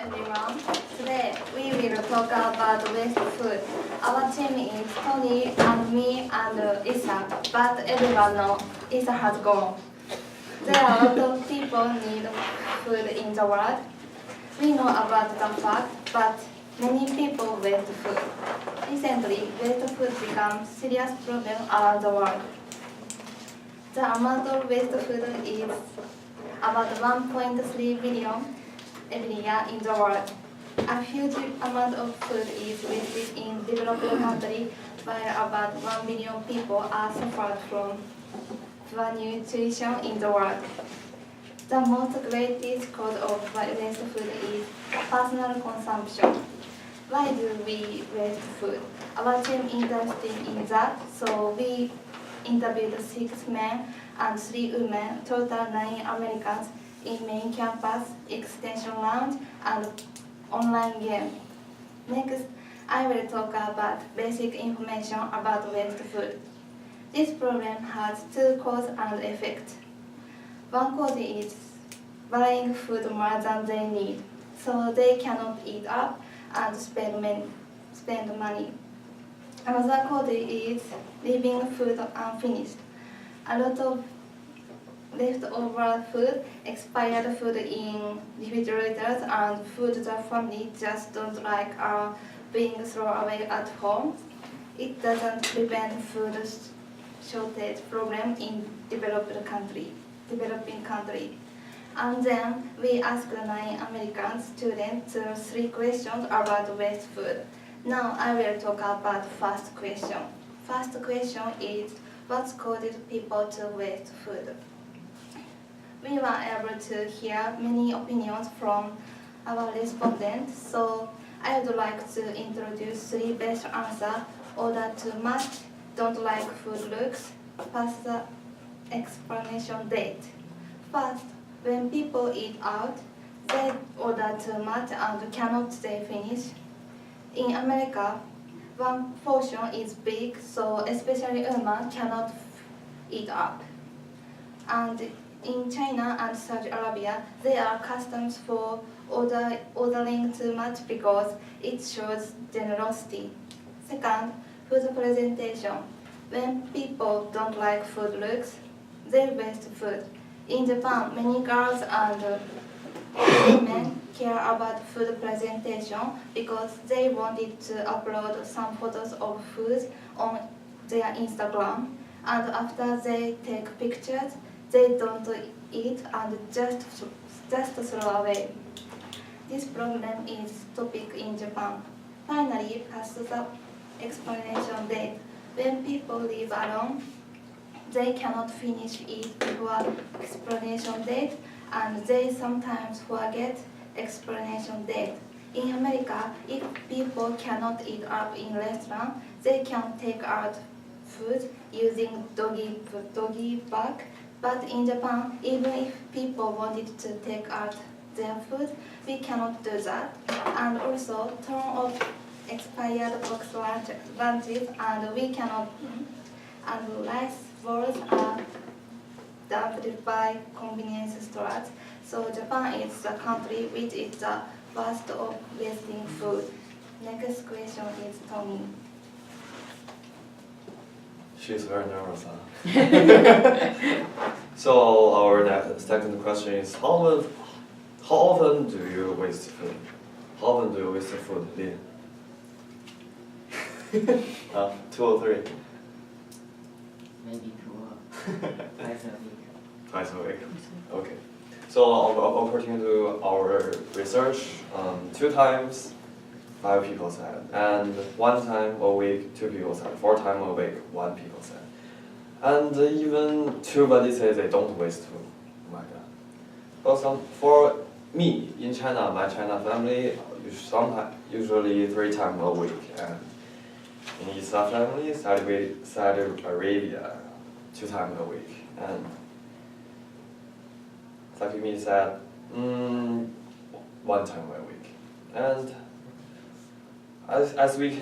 everyone. Today we will talk about waste food. Our team is Tony and me and Isa, but everyone knows Isa has gone. There are a lot of people need food in the world. We know about the fact, but many people waste food. Recently, waste food becomes a serious problem around the world. The amount of waste food is about 1.3 billion every year in the world. A huge amount of food is wasted in developed countries, while about 1 billion people are suffered from poor nutrition in the world. The most greatest cause of waste food is personal consumption. Why do we waste food? Our team interested in that, so we interviewed 6 men and 3 women, total 9 Americans, in main campus, extension lounge, and online game. Next, I will talk about basic information about waste food. This problem has 2 causes and effects. One cause is buying food more than they need, so they cannot eat up and spend money. Another cause is leaving food unfinished. A lot of leftover food, expired food in refrigerators, and food the family just don't like are being thrown away at home. It doesn't prevent food shortage problem in developing country. And then we asked 9 American students 3 questions about waste food. Now I will talk about first question. First question is, what causes people to waste food? We were able to hear many opinions from our respondents, so I would like to introduce 3 best answers: order too much, don't like food looks, past the expiration date. First, when people eat out, they order too much and cannot stay finished. In America, one portion is big, so especially women cannot eat up. And in China and Saudi Arabia, there are customs for ordering too much because it shows generosity. Second, food presentation. When people don't like food looks, they waste food. In Japan, many girls and women care about food presentation because they wanted to upload some photos of food on their Instagram, and after they take pictures, they don't eat and just throw away. This problem is topic in Japan. Finally, past the expiration date. When people live alone, they cannot finish it before expiration date, and they sometimes forget expiration date. In America, if people cannot eat up in restaurant, they can take out food using doggy bag. But in Japan, even if people wanted to take out their food, we cannot do that. And also, turn off expired box lunches, and we cannot. And rice bowls are dumped by convenience stores. So Japan is the country which is the worst of wasting food. Next question is Tony. She's very nervous, huh? So our second question is, how often do you waste food? How often do you waste food, Lin? 2 or 3? Maybe 2 twice a week. Twice a week. Okay. So according to our research, 2 times 5 people said, and 1 time a week 2 people said, 4 times a week 1 people said, and even 2 buddies say they don't waste food. Oh my God. For me in China, my China family, usually 3 times a week, and in Isa family, Saudi Arabia, 2 times a week, and Sakimi said 1 time a week. And as we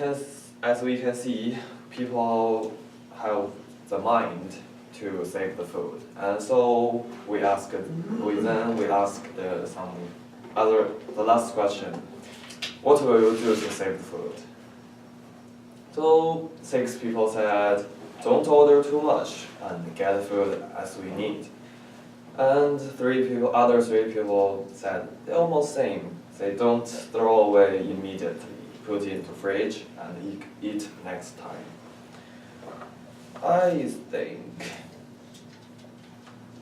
can see, people have the mind to save the food, and so we asked some the last question. What will you do to save food? So 6 people said, don't order too much and get food as we need. And other three people said the almost same. They don't throw away immediately, put it into fridge and eat next time. I think,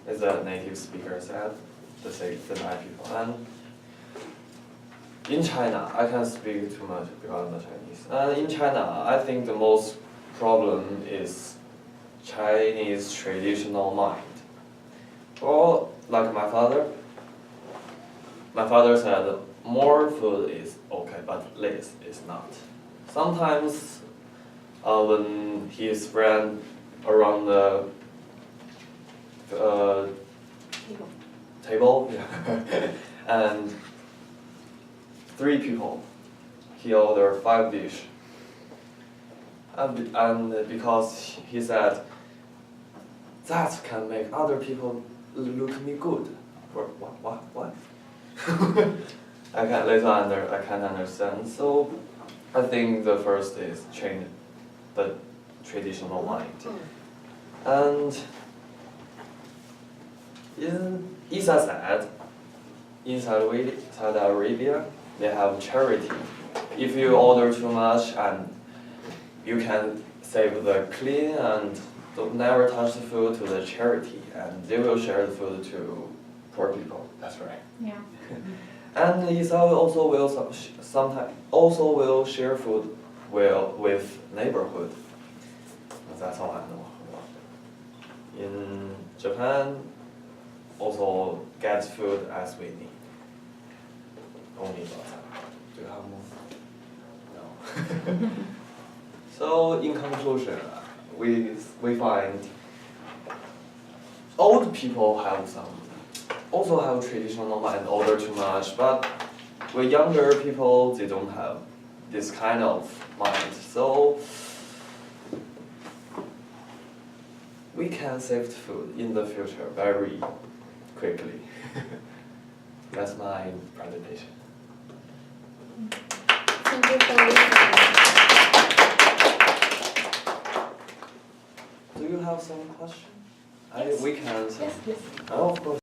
as a native speaker said, the 9 people. And in China, I can't speak too much because I'm not Chinese. And in China, I think the most problem is Chinese traditional mind. Or like my father said, more food is okay, but less is not. Sometimes when his friend around the table, and 3 people, he ordered 5 dishes. And because he said, that can make other people look me good. What? I can't understand. So I think the first is change the traditional mind. And in Saudi Arabia, they have charity. If you order too much, and you can save the clean and don't never touch the food to the charity, and they will share the food to poor people. That's right. Yeah. And Israel also will share food with neighborhood. That's all I know. In Japan, also get food as we need. Only about that. Do you have more? No. So in conclusion, we find old people also have traditional mind, order too much, but with younger people, they don't have this kind of mind. So we can save food in the future very quickly. That's my presentation. Thank you for listening. Do you have some question? Yes. We can answer. Yes. Oh, of course.